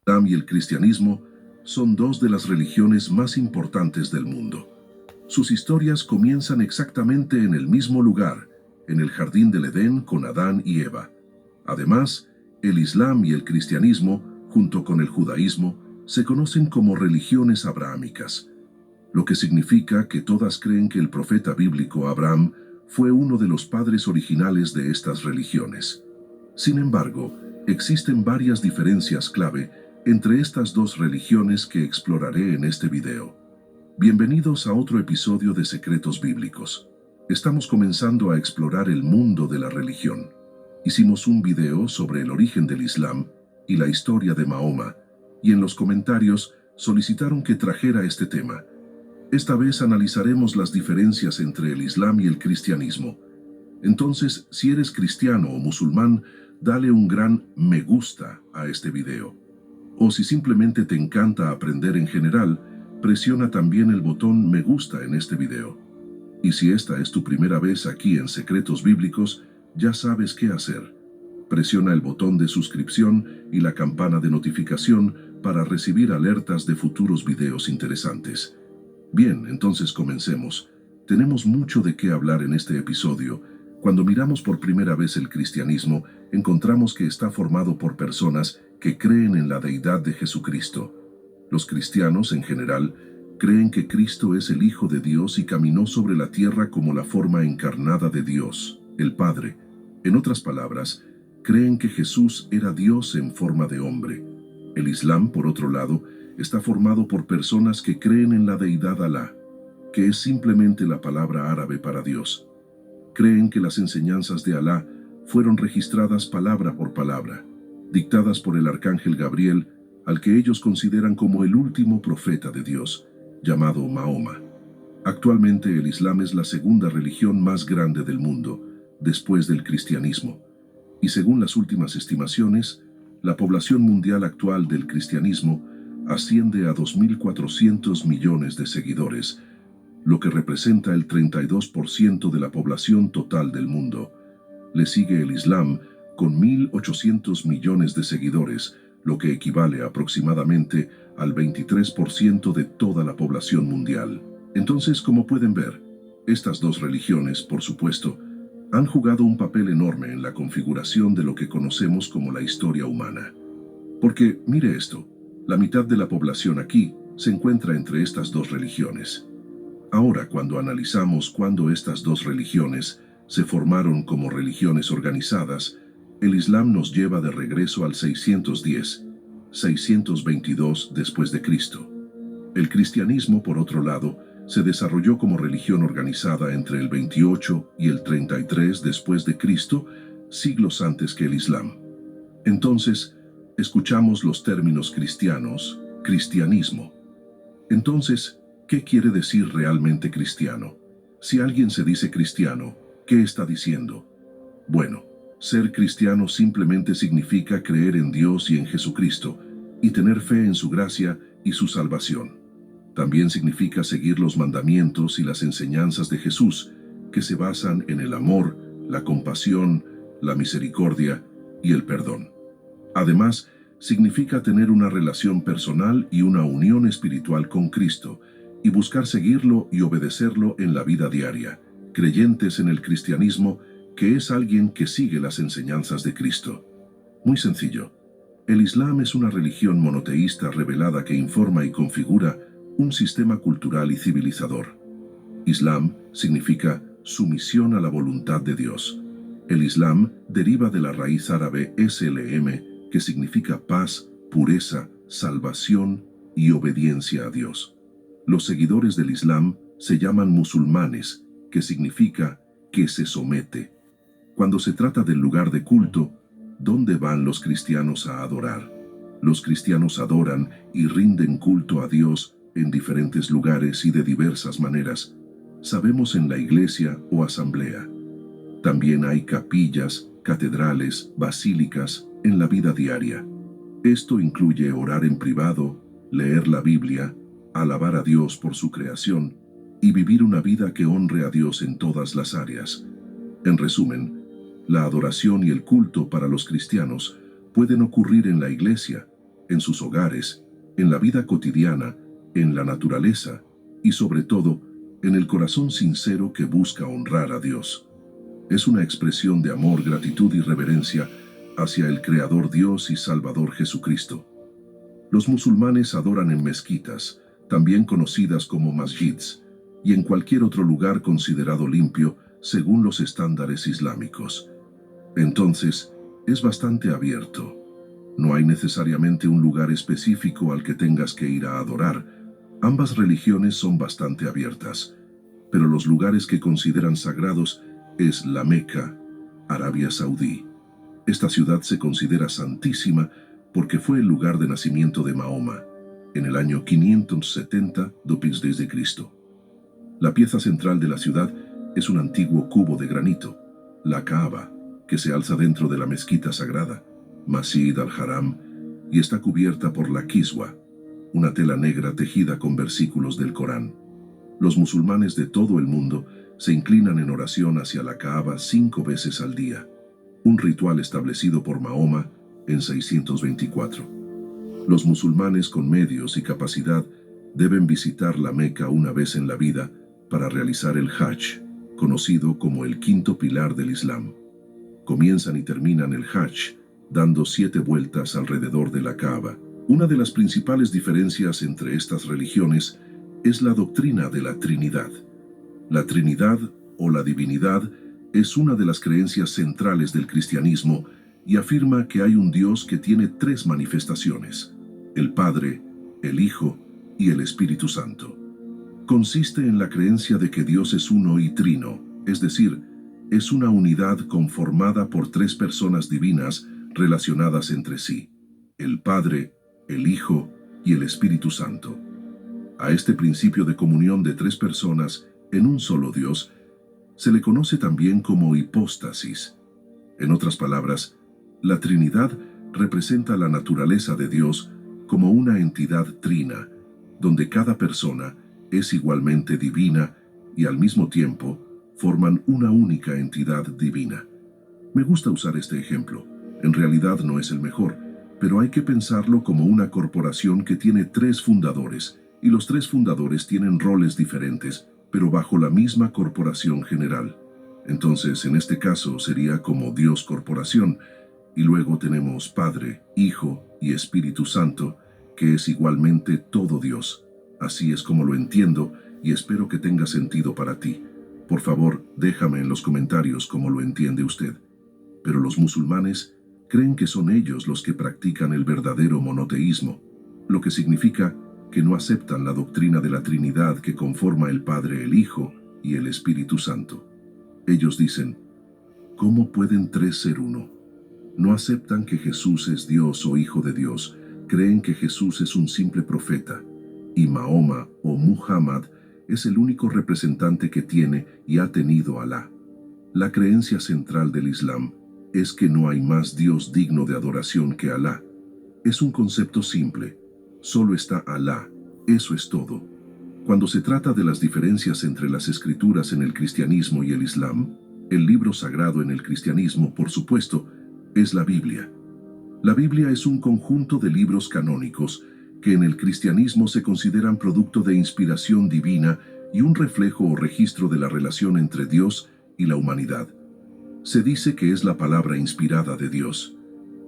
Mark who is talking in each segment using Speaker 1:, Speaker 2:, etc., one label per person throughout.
Speaker 1: Islam y el cristianismo son dos de las religiones más importantes del mundo. Sus historias comienzan exactamente en el mismo lugar, en el jardín del Edén con Adán y Eva. Además, el Islam y el cristianismo, junto con el judaísmo, se conocen como religiones abrahámicas, lo que significa que todas creen que el profeta bíblico Abraham fue uno de los padres originales de estas religiones. Sin embargo, existen varias diferencias clave entre estas dos religiones que exploraré en este video. Bienvenidos a otro episodio de Secretos Bíblicos. Estamos comenzando a explorar el mundo de la religión. Hicimos un video sobre el origen del Islam y la historia de Mahoma, y en los comentarios solicitaron que trajera este tema. Esta vez analizaremos las diferencias entre el Islam y el cristianismo. Entonces, si eres cristiano o musulmán, dale un gran me gusta a este video. O si simplemente te encanta aprender en general, presiona también el botón me gusta en este video. Y si esta es tu primera vez aquí en Secretos Bíblicos, ya sabes qué hacer. Presiona el botón de suscripción y la campana de notificación para recibir alertas de futuros videos interesantes. Bien, entonces comencemos. Tenemos mucho de qué hablar en este episodio. Cuando miramos por primera vez el cristianismo, encontramos que está formado por personas que creen en la deidad de Jesucristo. Los cristianos, en general, creen que Cristo es el Hijo de Dios y caminó sobre la tierra como la forma encarnada de Dios, el Padre. En otras palabras, creen que Jesús era Dios en forma de hombre. El Islam, por otro lado, está formado por personas que creen en la deidad Alá, que es simplemente la palabra árabe para Dios. Creen que las enseñanzas de Alá fueron registradas palabra por palabra, dictadas por el arcángel Gabriel, al que ellos consideran como el último profeta de Dios, llamado Mahoma. Actualmente el Islam es la segunda religión más grande del mundo, después del cristianismo, y según las últimas estimaciones, la población mundial actual del cristianismo asciende a 2.400 millones de seguidores, lo que representa el 32% de la población total del mundo. Le sigue el Islam con 1.800 millones de seguidores, lo que equivale aproximadamente al 23% de toda la población mundial. Entonces, como pueden ver, estas dos religiones, por supuesto, han jugado un papel enorme en la configuración de lo que conocemos como la historia humana. Porque, mire esto, la mitad de la población aquí se encuentra entre estas dos religiones. Ahora, cuando analizamos cuándo estas dos religiones se formaron como religiones organizadas, el Islam nos lleva de regreso al 622 después de Cristo. El cristianismo, por otro lado, se desarrolló como religión organizada entre el 28 y el 33 después de Cristo, siglos antes que el Islam. Entonces, escuchamos los términos cristianos, cristianismo. Entonces, ¿qué quiere decir realmente cristiano? Si alguien se dice cristiano, ¿qué está diciendo? Bueno, ser cristiano simplemente significa creer en Dios y en Jesucristo, y tener fe en su gracia y su salvación. También significa seguir los mandamientos y las enseñanzas de Jesús, que se basan en el amor, la compasión, la misericordia y el perdón. Además, significa tener una relación personal y una unión espiritual con Cristo, y buscar seguirlo y obedecerlo en la vida diaria, creyentes en el cristianismo, que es alguien que sigue las enseñanzas de Cristo. Muy sencillo. El Islam es una religión monoteísta revelada que informa y configura un sistema cultural y civilizador. Islam significa sumisión a la voluntad de Dios. El Islam deriva de la raíz árabe SLM, que significa paz, pureza, salvación y obediencia a Dios. Los seguidores del Islam se llaman musulmanes, que significa que se somete. Cuando se trata del lugar de culto, ¿dónde van los cristianos a adorar? Los cristianos adoran y rinden culto a Dios en diferentes lugares y de diversas maneras. Sabemos en la iglesia o asamblea. También hay capillas, catedrales, basílicas en la vida diaria. Esto incluye orar en privado, leer la Biblia, alabar a Dios por su creación y vivir una vida que honre a Dios en todas las áreas. En resumen, la adoración y el culto para los cristianos pueden ocurrir en la iglesia, en sus hogares, en la vida cotidiana, en la naturaleza y sobre todo, en el corazón sincero que busca honrar a Dios. Es una expresión de amor, gratitud y reverencia hacia el Creador Dios y Salvador Jesucristo. Los musulmanes adoran en mezquitas, también conocidas como masjids, y en cualquier otro lugar considerado limpio según los estándares islámicos. Entonces, es bastante abierto. No hay necesariamente un lugar específico al que tengas que ir a adorar. Ambas religiones son bastante abiertas, pero los lugares que consideran sagrados es la Meca, Arabia Saudí. Esta ciudad se considera santísima porque fue el lugar de nacimiento de Mahoma, en el año 570 d.C. La pieza central de la ciudad es un antiguo cubo de granito, la Kaaba, que se alza dentro de la mezquita sagrada, Masjid al-Haram, y está cubierta por la Kiswa, una tela negra tejida con versículos del Corán. Los musulmanes de todo el mundo se inclinan en oración hacia la Kaaba 5 veces al día, un ritual establecido por Mahoma en 624. Los musulmanes con medios y capacidad deben visitar la Meca una vez en la vida para realizar el Hajj, conocido como el quinto pilar del Islam. Comienzan y terminan el Hajj dando 7 vueltas alrededor de la Kaaba. Una de las principales diferencias entre estas religiones es la doctrina de la Trinidad. La Trinidad o la divinidad es una de las creencias centrales del cristianismo y afirma que hay un Dios que tiene 3 manifestaciones: el Padre, el Hijo y el Espíritu Santo. Consiste en la creencia de que Dios es uno y trino, es decir, es una unidad conformada por 3 personas divinas relacionadas entre sí: el Padre, el Hijo y el Espíritu Santo. A este principio de comunión de 3 personas en un solo Dios se le conoce también como hipóstasis. En otras palabras, la Trinidad representa la naturaleza de Dios como una entidad trina, donde cada persona es igualmente divina y al mismo tiempo forman una única entidad divina. Me gusta usar este ejemplo. En realidad no es el mejor, pero hay que pensarlo como una corporación que tiene 3 fundadores, y los 3 fundadores tienen roles diferentes, pero bajo la misma corporación general. Entonces, en este caso, sería como Dios corporación, y luego tenemos Padre, Hijo y Espíritu Santo, que es igualmente todo Dios. Así es como lo entiendo, y espero que tenga sentido para ti. Por favor, déjame en los comentarios cómo lo entiende usted. Pero los musulmanes creen que son ellos los que practican el verdadero monoteísmo, lo que significa que no aceptan la doctrina de la Trinidad que conforma el Padre, el Hijo y el Espíritu Santo. Ellos dicen: ¿cómo pueden 3 ser uno? No aceptan que Jesús es Dios o Hijo de Dios, creen que Jesús es un simple profeta, y Mahoma o Muhammad es el único representante que tiene y ha tenido Alá. La creencia central del Islam es que no hay más Dios digno de adoración que Alá. Es un concepto simple. Solo está Alá. Eso es todo. Cuando se trata de las diferencias entre las escrituras en el cristianismo y el Islam, el libro sagrado en el cristianismo, por supuesto, es la Biblia. La Biblia es un conjunto de libros canónicos que en el cristianismo se consideran producto de inspiración divina y un reflejo o registro de la relación entre Dios y la humanidad. Se dice que es la palabra inspirada de Dios.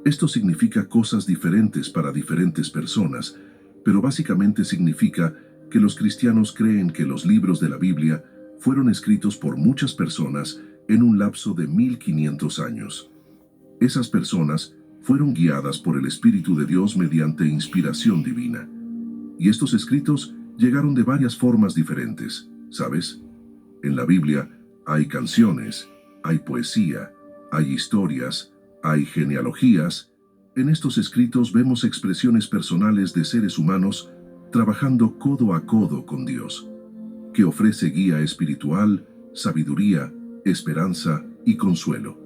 Speaker 1: Esto significa cosas diferentes para diferentes personas, pero básicamente significa que los cristianos creen que los libros de la Biblia fueron escritos por muchas personas en un lapso de 1500 años. Esas personas fueron guiadas por el Espíritu de Dios mediante inspiración divina. Y estos escritos llegaron de varias formas diferentes, ¿sabes? En la Biblia hay canciones, hay poesía, hay historias, hay genealogías. En estos escritos vemos expresiones personales de seres humanos trabajando codo a codo con Dios, que ofrece guía espiritual, sabiduría, esperanza y consuelo.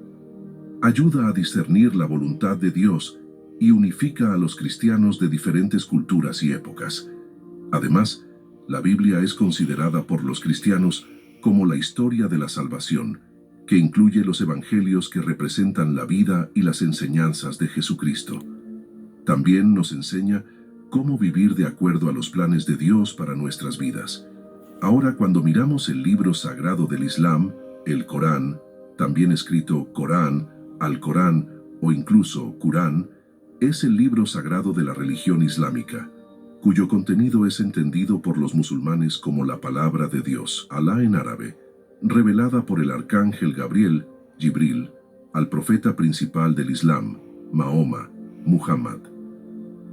Speaker 1: Ayuda a discernir la voluntad de Dios y unifica a los cristianos de diferentes culturas y épocas. Además, la Biblia es considerada por los cristianos como la historia de la salvación, que incluye los evangelios que representan la vida y las enseñanzas de Jesucristo. También nos enseña cómo vivir de acuerdo a los planes de Dios para nuestras vidas. Ahora, cuando miramos el libro sagrado del Islam, el Corán, también escrito Corán, Al-Corán o incluso Corán, es el libro sagrado de la religión islámica, cuyo contenido es entendido por los musulmanes como la palabra de Dios, Alá en árabe, revelada por el arcángel Gabriel, Jibril, al profeta principal del Islam, Mahoma, Muhammad.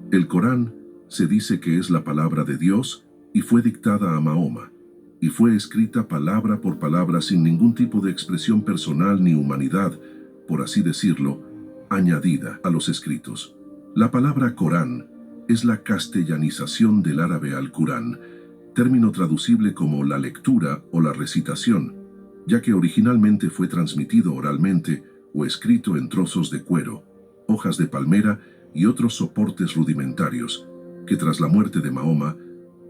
Speaker 1: El Corán se dice que es la palabra de Dios y fue dictada a Mahoma, y fue escrita palabra por palabra sin ningún tipo de expresión personal ni humanidad, por así decirlo, añadida a los escritos. La palabra Corán es la castellanización del árabe al Corán, término traducible como la lectura o la recitación, ya que originalmente fue transmitido oralmente o escrito en trozos de cuero, hojas de palmera y otros soportes rudimentarios, que tras la muerte de Mahoma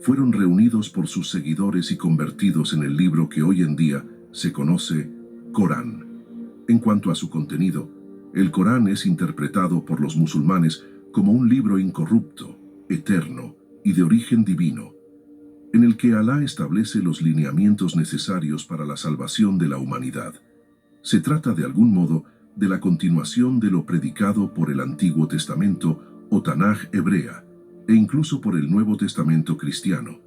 Speaker 1: fueron reunidos por sus seguidores y convertidos en el libro que hoy en día se conoce Corán. En cuanto a su contenido, el Corán es interpretado por los musulmanes como un libro incorrupto, eterno y de origen divino, en el que Alá establece los lineamientos necesarios para la salvación de la humanidad. Se trata de algún modo de la continuación de lo predicado por el Antiguo Testamento o Tanaj hebrea, e incluso por el Nuevo Testamento cristiano,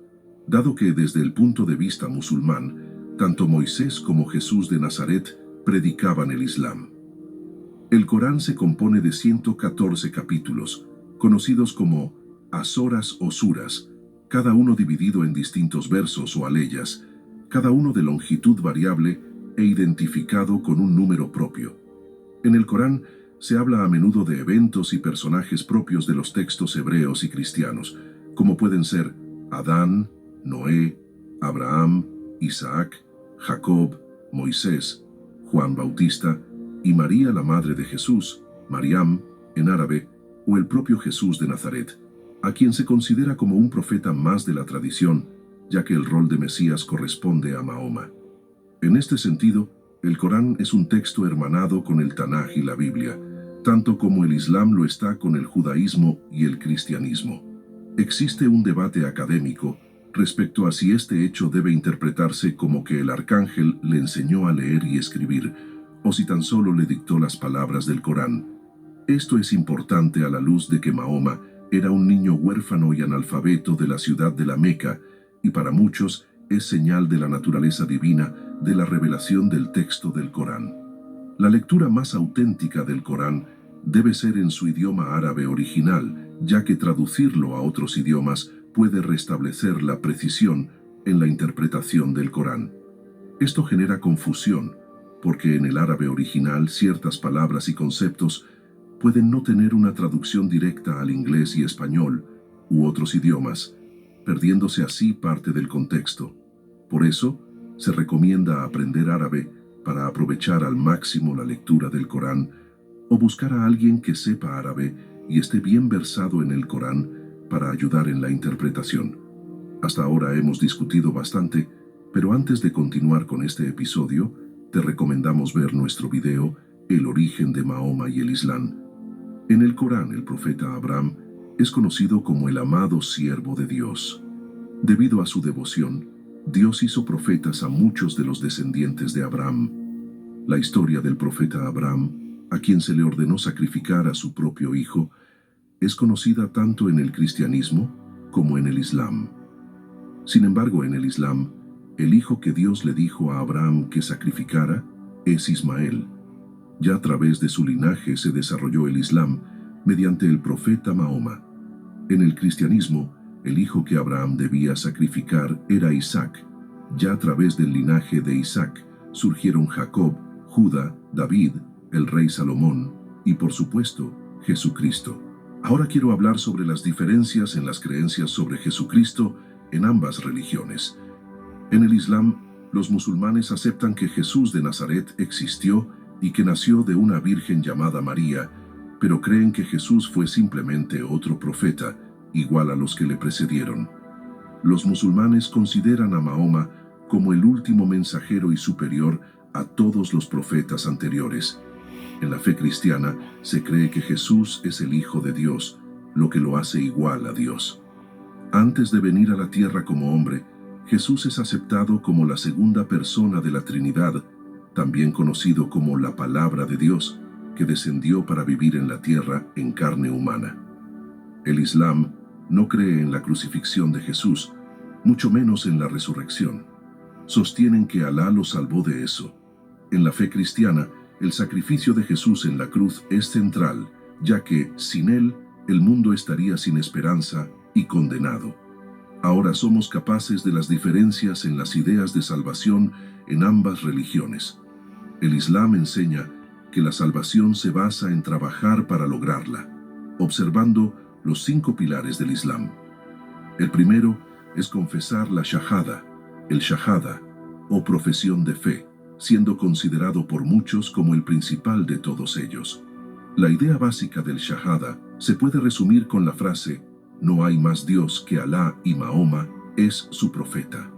Speaker 1: dado que desde el punto de vista musulmán, tanto Moisés como Jesús de Nazaret predicaban el Islam. El Corán se compone de 114 capítulos, conocidos como asoras o suras, cada uno dividido en distintos versos o aleyas, cada uno de longitud variable e identificado con un número propio. En el Corán se habla a menudo de eventos y personajes propios de los textos hebreos y cristianos, como pueden ser Adán, Noé, Abraham, Isaac, Jacob, Moisés, Juan Bautista y María la madre de Jesús, Mariam, en árabe, o el propio Jesús de Nazaret, a quien se considera como un profeta más de la tradición, ya que el rol de Mesías corresponde a Mahoma. En este sentido, el Corán es un texto hermanado con el Tanaj y la Biblia, tanto como el Islam lo está con el judaísmo y el cristianismo. Existe un debate académico respecto a si este hecho debe interpretarse como que el arcángel le enseñó a leer y escribir, o si tan solo le dictó las palabras del Corán. Esto es importante a la luz de que Mahoma era un niño huérfano y analfabeto de la ciudad de la Meca, y para muchos es señal de la naturaleza divina de la revelación del texto del Corán. La lectura más auténtica del Corán debe ser en su idioma árabe original, ya que traducirlo a otros idiomas puede restablecer la precisión en la interpretación del Corán. Esto genera confusión, porque en el árabe original ciertas palabras y conceptos pueden no tener una traducción directa al inglés y español u otros idiomas, perdiéndose así parte del contexto. Por eso, se recomienda aprender árabe para aprovechar al máximo la lectura del Corán, o buscar a alguien que sepa árabe y esté bien versado en el Corán para ayudar en la interpretación. Hasta ahora hemos discutido bastante, pero antes de continuar con este episodio, te recomendamos ver nuestro video El origen de Mahoma y el Islam. En el Corán, el profeta Abraham es conocido como el amado siervo de Dios. Debido a su devoción, Dios hizo profetas a muchos de los descendientes de Abraham. La historia del profeta Abraham, a quien se le ordenó sacrificar a su propio hijo, es conocida tanto en el cristianismo como en el Islam. Sin embargo, en el Islam, el hijo que Dios le dijo a Abraham que sacrificara es Ismael. Ya a través de su linaje se desarrolló el Islam mediante el profeta Mahoma. En el cristianismo, el hijo que Abraham debía sacrificar era Isaac. Ya a través del linaje de Isaac surgieron Jacob, Judá, David, el rey Salomón y, por supuesto, Jesucristo. Ahora quiero hablar sobre las diferencias en las creencias sobre Jesucristo en ambas religiones. En el Islam, los musulmanes aceptan que Jesús de Nazaret existió y que nació de una virgen llamada María, pero creen que Jesús fue simplemente otro profeta, igual a los que le precedieron. Los musulmanes consideran a Mahoma como el último mensajero y superior a todos los profetas anteriores. En la fe cristiana se cree que Jesús es el Hijo de Dios, lo que lo hace igual a Dios. Antes de venir a la tierra como hombre, Jesús es aceptado como la segunda persona de la Trinidad, también conocido como la Palabra de Dios, que descendió para vivir en la tierra en carne humana. El Islam no cree en la crucifixión de Jesús, mucho menos en la resurrección. Sostienen que Alá lo salvó de eso. En la fe cristiana, el sacrificio de Jesús en la cruz es central, ya que, sin él, el mundo estaría sin esperanza y condenado. Ahora somos capaces de las diferencias en las ideas de salvación en ambas religiones. El Islam enseña que la salvación se basa en trabajar para lograrla, observando los 5 pilares del Islam. El primero es confesar la shahada, el shahada, o profesión de fe, siendo considerado por muchos como el principal de todos ellos. La idea básica del shahada se puede resumir con la frase: no hay más Dios que Alá y Mahoma es su profeta.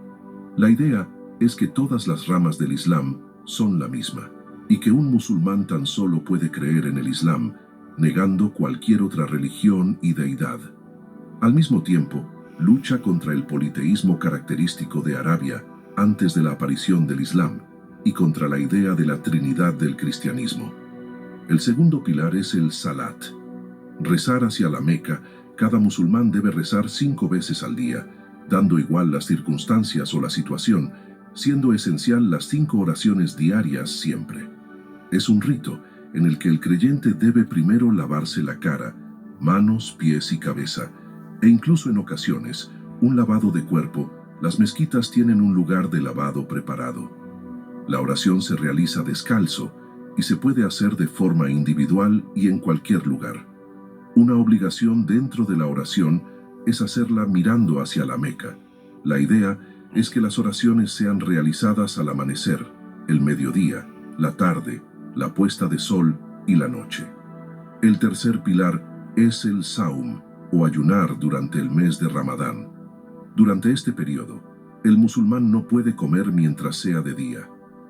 Speaker 1: La idea es que todas las ramas del Islam son la misma, y que un musulmán tan solo puede creer en el Islam, negando cualquier otra religión y deidad. Al mismo tiempo, lucha contra el politeísmo característico de Arabia antes de la aparición del Islam, y contra la idea de la Trinidad del cristianismo. El segundo pilar es el salat. Rezar hacia la Meca. Cada musulmán debe rezar 5 veces al día, dando igual las circunstancias o la situación, siendo esencial las 5 oraciones diarias siempre. Es un rito en el que el creyente debe primero lavarse la cara, manos, pies y cabeza, e incluso en ocasiones, un lavado de cuerpo. Las mezquitas tienen un lugar de lavado preparado. La oración se realiza descalzo y se puede hacer de forma individual y en cualquier lugar. Una obligación dentro de la oración es hacerla mirando hacia la Meca. La idea es que las oraciones sean realizadas al amanecer, el mediodía, la tarde, la puesta de sol y la noche. El tercer pilar es el saum, o ayunar durante el mes de Ramadán. Durante este periodo, el musulmán no puede comer mientras sea de día,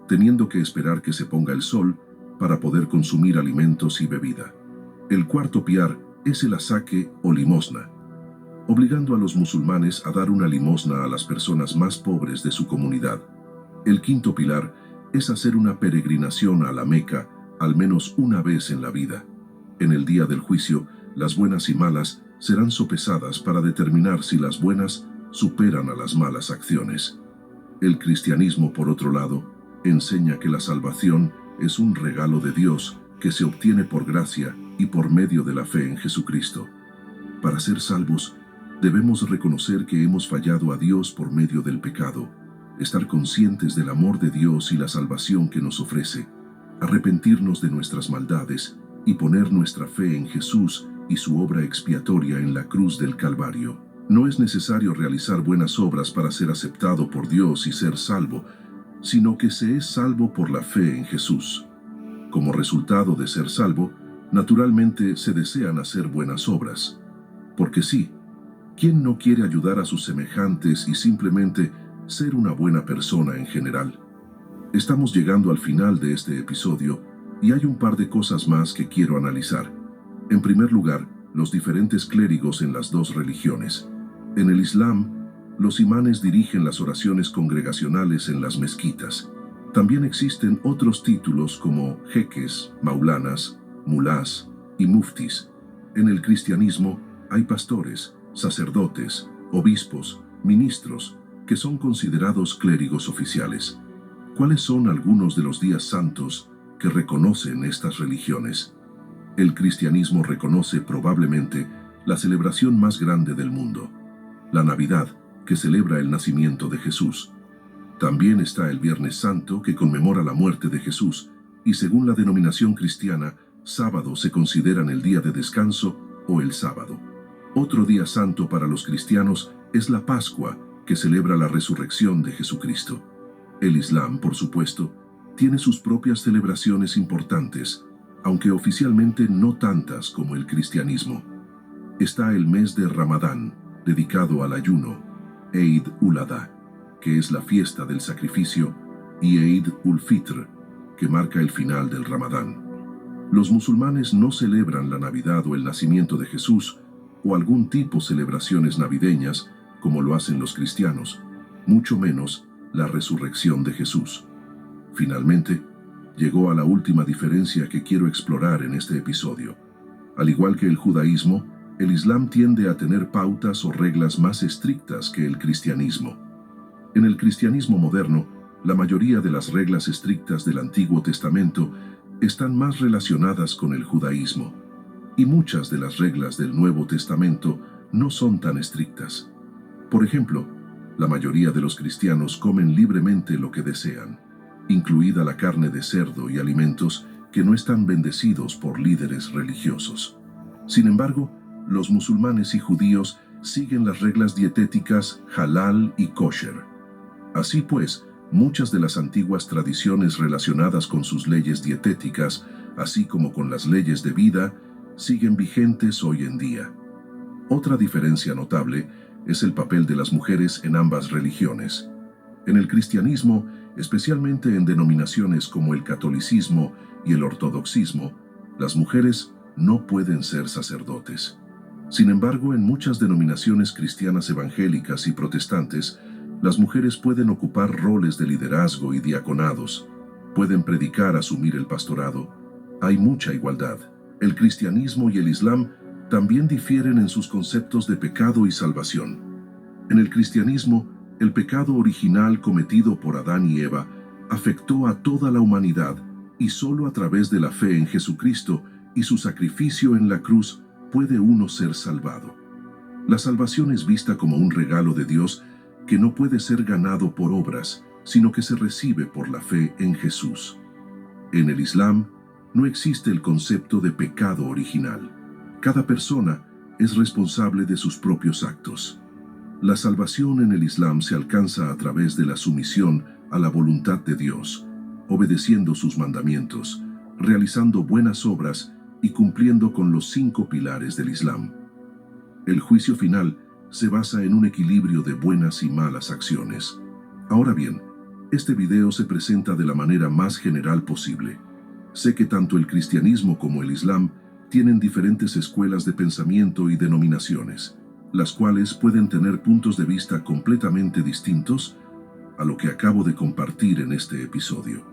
Speaker 1: teniendo que esperar que se ponga el sol para poder consumir alimentos y bebida. El cuarto pilar es el asaque o limosna, obligando a los musulmanes a dar una limosna a las personas más pobres de su comunidad. El quinto pilar es hacer una peregrinación a la Meca al menos una vez en la vida. En el día del juicio, las buenas y malas serán sopesadas para determinar si las buenas superan a las malas acciones. El cristianismo, por otro lado, enseña que la salvación es un regalo de Dios que se obtiene por gracia y por medio de la fe en Jesucristo. Para ser salvos, debemos reconocer que hemos fallado a Dios por medio del pecado, estar conscientes del amor de Dios y la salvación que nos ofrece, arrepentirnos de nuestras maldades y poner nuestra fe en Jesús y su obra expiatoria en la cruz del Calvario. No es necesario realizar buenas obras para ser aceptado por Dios y ser salvo, sino que se es salvo por la fe en Jesús. Como resultado de ser salvo, naturalmente se desean hacer buenas obras. Porque sí, ¿quién no quiere ayudar a sus semejantes y simplemente ser una buena persona en general? Estamos llegando al final de este episodio y hay un par de cosas más que quiero analizar. En primer lugar, los diferentes clérigos en las 2 religiones. En el Islam, los imanes dirigen las oraciones congregacionales en las mezquitas. También existen otros títulos como jeques, maulanas, mulás y muftis. En el cristianismo hay pastores, sacerdotes, obispos, ministros, que son considerados clérigos oficiales. ¿Cuáles son algunos de los días santos que reconocen estas religiones? El cristianismo reconoce probablemente la celebración más grande del mundo, la Navidad, que celebra el nacimiento de Jesús. También está el Viernes Santo, que conmemora la muerte de Jesús, y según la denominación cristiana, sábado se consideran el día de descanso o el sábado. Otro día santo para los cristianos es la Pascua, que celebra la resurrección de Jesucristo. El Islam, por supuesto, tiene sus propias celebraciones importantes, aunque oficialmente no tantas como el cristianismo. Está el mes de Ramadán, dedicado al ayuno, Eid ul-Adha, que es la fiesta del sacrificio, y Eid ul-Fitr, que marca el final del Ramadán. Los musulmanes no celebran la Navidad o el nacimiento de Jesús o algún tipo celebraciones navideñas, como lo hacen los cristianos, mucho menos la resurrección de Jesús. Finalmente, llegó a la última diferencia que quiero explorar en este episodio. Al igual que el judaísmo, el Islam tiende a tener pautas o reglas más estrictas que el cristianismo. En el cristianismo moderno, la mayoría de las reglas estrictas del Antiguo Testamento están más relacionadas con el judaísmo, y muchas de las reglas del Nuevo Testamento no son tan estrictas. Por ejemplo, la mayoría de los cristianos comen libremente lo que desean, incluida la carne de cerdo y alimentos que no están bendecidos por líderes religiosos. Sin embargo, los musulmanes y judíos siguen las reglas dietéticas halal y kosher. Así pues, muchas de las antiguas tradiciones relacionadas con sus leyes dietéticas, así como con las leyes de vida, siguen vigentes hoy en día. Otra diferencia notable es el papel de las mujeres en ambas religiones. En el cristianismo, especialmente en denominaciones como el catolicismo y el ortodoxismo, las mujeres no pueden ser sacerdotes. Sin embargo, en muchas denominaciones cristianas evangélicas y protestantes, las mujeres pueden ocupar roles de liderazgo y diaconados, pueden predicar, asumir el pastorado. Hay mucha igualdad. El cristianismo y el islam también difieren en sus conceptos de pecado y salvación. En el cristianismo, el pecado original cometido por Adán y Eva afectó a toda la humanidad, y solo a través de la fe en Jesucristo y su sacrificio en la cruz puede uno ser salvado. La salvación es vista como un regalo de Dios que no puede ser ganado por obras, sino que se recibe por la fe en Jesús. En el Islam, no existe el concepto de pecado original. Cada persona es responsable de sus propios actos. La salvación en el Islam se alcanza a través de la sumisión a la voluntad de Dios, obedeciendo sus mandamientos, realizando buenas obras y cumpliendo con los 5 pilares del Islam. El juicio final se basa en un equilibrio de buenas y malas acciones. Ahora bien, este video se presenta de la manera más general posible. Sé que tanto el cristianismo como el Islam tienen diferentes escuelas de pensamiento y denominaciones, las cuales pueden tener puntos de vista completamente distintos a lo que acabo de compartir en este episodio.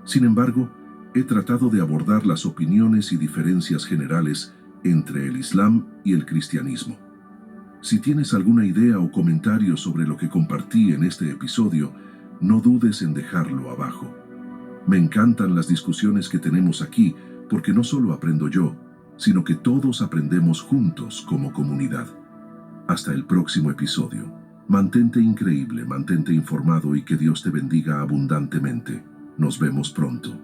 Speaker 1: Sin embargo, he tratado de abordar las opiniones y diferencias generales entre el Islam y el cristianismo. Si tienes alguna idea o comentario sobre lo que compartí en este episodio, no dudes en dejarlo abajo. Me encantan las discusiones que tenemos aquí porque no solo aprendo yo, sino que todos aprendemos juntos como comunidad. Hasta el próximo episodio. Mantente increíble, mantente informado y que Dios te bendiga abundantemente. Nos vemos pronto.